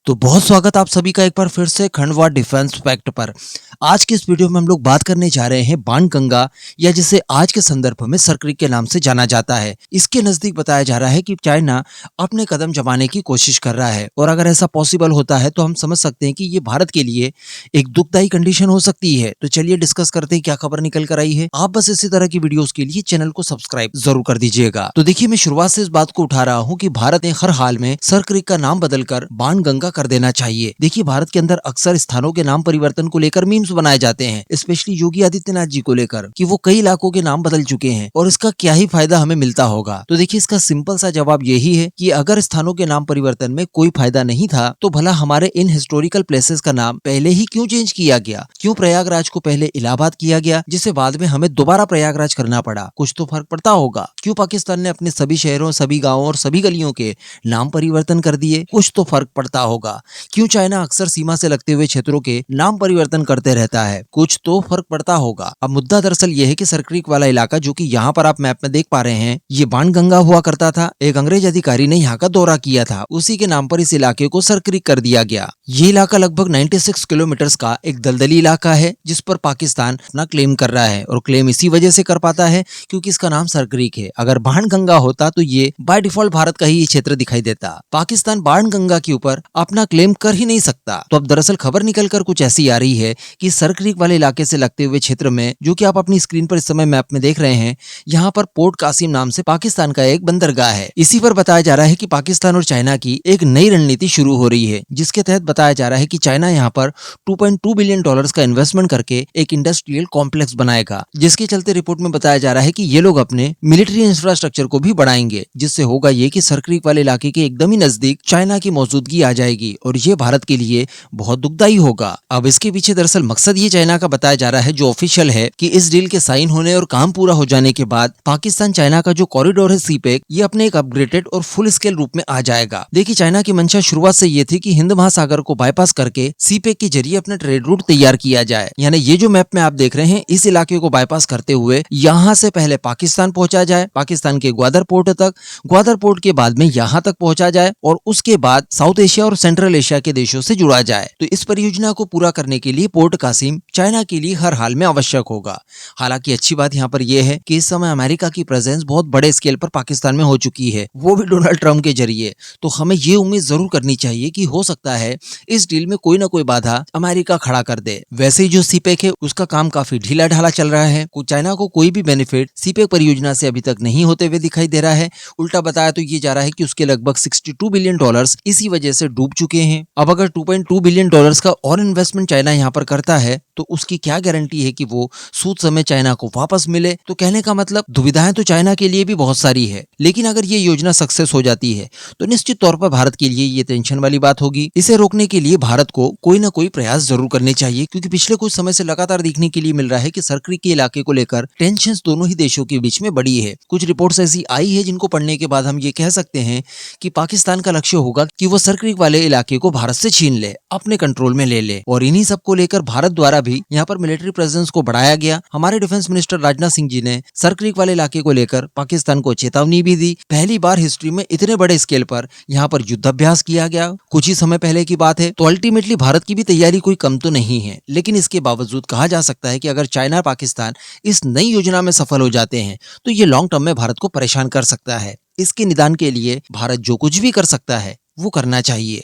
तो बहुत स्वागत आप सभी का एक बार फिर से खंडवा डिफेंस फैक्ट पर। आज के इस वीडियो में हम लोग बात करने जा रहे हैं बाणगंगा, या जिसे आज के संदर्भ में सरक्रिक के नाम से जाना जाता है। इसके नजदीक बताया जा रहा है कि चाइना अपने कदम जमाने की कोशिश कर रहा है, और अगर ऐसा पॉसिबल होता है तो हम समझ सकते हैं कि ये भारत के लिए एक दुखदायी कंडीशन हो सकती है। तो चलिए डिस्कस करते हैं क्या खबर निकल कर आई है। आप बस इसी तरह की वीडियोस के लिए चैनल को सब्सक्राइब जरूर कर दीजिएगा। तो देखिए, मैं शुरुआत से इस बात को उठा रहा हूँ कि भारत ने हर हाल में सरक्रिक का नाम बदलकर बाणगंगा कर देना चाहिए। देखिए, भारत के अंदर अक्सर स्थानों के नाम परिवर्तन को लेकर मीम्स बनाए जाते हैं, स्पेशली योगी आदित्यनाथ जी को लेकर कि वो कई इलाकों के नाम बदल चुके हैं और इसका क्या ही फायदा हमें मिलता होगा। तो देखिए, इसका सिंपल सा जवाब यही है कि अगर स्थानों के नाम परिवर्तन में कोई फायदा नहीं था तो भला हमारे इन हिस्टोरिकल प्लेसेस का नाम पहले ही क्यों चेंज किया गया? क्यों प्रयागराज को पहले इलाहाबाद किया गया, जिसे बाद में हमें दोबारा प्रयागराज करना पड़ा? कुछ तो फर्क पड़ता होगा। क्यों पाकिस्तान ने अपने सभी शहरों, सभी गाँवों और सभी गलियों के नाम परिवर्तन कर दिए? कुछ तो फर्क पड़ता होगा। क्यों चाइना अक्सर सीमा से लगते हुए क्षेत्रों के नाम परिवर्तन करते रहता है? कुछ तो फर्क पड़ता होगा। अब मुद्दा दरअसल ये है कि सरक्रिक वाला इलाका, जो कि यहाँ पर आप मैप में देख पा रहे हैं, ये बाणगंगा हुआ करता था। एक अंग्रेज अधिकारी ने यहाँ का दौरा किया था, उसी के नाम पर इस इलाके को सरक्रिक कर दिया गया। ये इलाका लगभग 96 किलोमीटर का एक दलदली इलाका है, जिस पर पाकिस्तान अपना क्लेम कर रहा है, और क्लेम इसी वजह से कर पाता है क्योंकि इसका नाम सरक्रिक है। अगर बाणगंगा होता तो ये बाय डिफॉल्ट भारत का ही क्षेत्र दिखाई देता। पाकिस्तान बाणगंगा के ऊपर अपना क्लेम कर ही नहीं सकता। तो अब दरअसल खबर निकलकर कुछ ऐसी आ रही है कि सरक्रिक वाले इलाके से लगते हुए क्षेत्र में, जो कि आप अपनी स्क्रीन पर इस समय मैप में देख रहे हैं, यहाँ पर पोर्ट कासिम नाम से पाकिस्तान का एक बंदरगाह है। इसी पर बताया जा रहा है कि पाकिस्तान और चाइना की एक नई रणनीति शुरू हो रही है, जिसके तहत बताया जा रहा है कि चाइना यहाँ पर $2.2 बिलियन का इन्वेस्टमेंट करके एक इंडस्ट्रियल कॉम्प्लेक्स बनाएगा, जिसके चलते रिपोर्ट में बताया जा रहा है कि ये लोग अपने मिलिट्री इंफ्रास्ट्रक्चर को भी बढ़ाएंगे, जिससे होगा ये कि सरक्रिक वाले इलाके के एकदम ही नजदीक चाइना की मौजूदगी आ जाएगी, और ये भारत के लिए बहुत दुखदायी होगा। अब इसके पीछे दरअसल मकसद ये चाइना का बताया जा रहा है, जो ऑफिशियल है, कि इस डील के साइन होने और काम पूरा हो जाने के बाद पाकिस्तान चाइना का जो कॉरिडोर है सीपेक, ये अपने एक अपग्रेडेड और फुल स्केल रूप में आ जाएगा। देखिए, चाइना की मंशा शुरुआत से ये थी कि हिंद महासागर को बाईपास करके सीपेक के जरिए अपना ट्रेड रूट तैयार किया जाए। यानी ये जो मैप में आप देख रहे हैं, इस इलाके को बाईपास करते हुए यहाँ से पहले पाकिस्तान पहुंचा जाए, पाकिस्तान के ग्वादर पोर्ट तक, ग्वादर पोर्ट के बाद में यहाँ तक पहुंचा जाए, और उसके बाद साउथ एशिया और सेंट्रल एशिया के देशों से जुड़ा जाए। तो इस परियोजना को पूरा करने के लिए पोर्ट कासिम चाइना के लिए हर हाल में आवश्यक होगा। हालांकि अच्छी बात यहाँ पर यह है कि इस समय अमेरिका की प्रेजेंस बहुत बड़े स्केल पर पाकिस्तान में हो चुकी है, वो भी डोनाल्ड ट्रंप के जरिए। तो हमें ये उम्मीद जरूर करनी चाहिए कि हो सकता है इस डील में कोई ना कोई बाधा अमेरिका खड़ा कर दे। वैसे ही जो सीपेक है, उसका काम काफी ढीला ढाला चल रहा है। चाइना को कोई भी बेनिफिट सीपेक परियोजना से अभी तक नहीं होते हुए दिखाई दे रहा है। उल्टा बताया तो ये जा रहा है कि उसके लगभग $62 बिलियन इसी वजह से डूब चुके हैं। अब अगर $2.2 बिलियन का और इन्वेस्टमेंट चाइना यहाँ पर करता है, तो उसकी क्या गारंटी है कि वो सूद समय चाइना को वापस मिले? तो कहने का मतलब, दुविधाएं तो चाइना के लिए भी बहुत सारी है, लेकिन अगर ये योजना सक्सेस हो जाती है तो निश्चित तौर पर भारत के लिए ये टेंशन वाली बात होगी। इसे रोकने के लिए भारत को कोई ना कोई प्रयास जरूर करने चाहिए, क्योंकि पिछले कुछ समय से लगातार देखने के लिए मिल रहा है कि सरक्रिक के इलाके को लेकर टेंशन दोनों ही देशों के बीच में बढ़ी है। कुछ रिपोर्ट्स ऐसी आई है जिनको पढ़ने के बाद हम ये कह सकते हैं कि पाकिस्तान का लक्ष्य होगा कि वो सरक्रिक वाले इलाके को भारत से छीन ले, अपने कंट्रोल में ले ले, और इन्हीं सब को लेकर भारत द्वारा भी यहाँ पर मिलिट्री प्रेजेंस को बढ़ाया गया। हमारे डिफेंस मिनिस्टर राजनाथ सिंह जी ने सरक्रिक वाले इलाके को लेकर पाकिस्तान को चेतावनी भी दी। पहली बार हिस्ट्री में इतने बड़े स्केल पर यहाँ पर युद्धाभ्यास किया गया, कुछ ही समय पहले की बात है। तो अल्टीमेटली भारत की भी तैयारी कोई कम तो नहीं है, लेकिन इसके बावजूद कहा जा सकता है कि अगर चाइना और पाकिस्तान इस नई योजना में सफल हो जाते हैं तो ये लॉन्ग टर्म में भारत को परेशान कर सकता है। इसके निदान के लिए भारत जो कुछ भी कर सकता है वो करना चाहिए।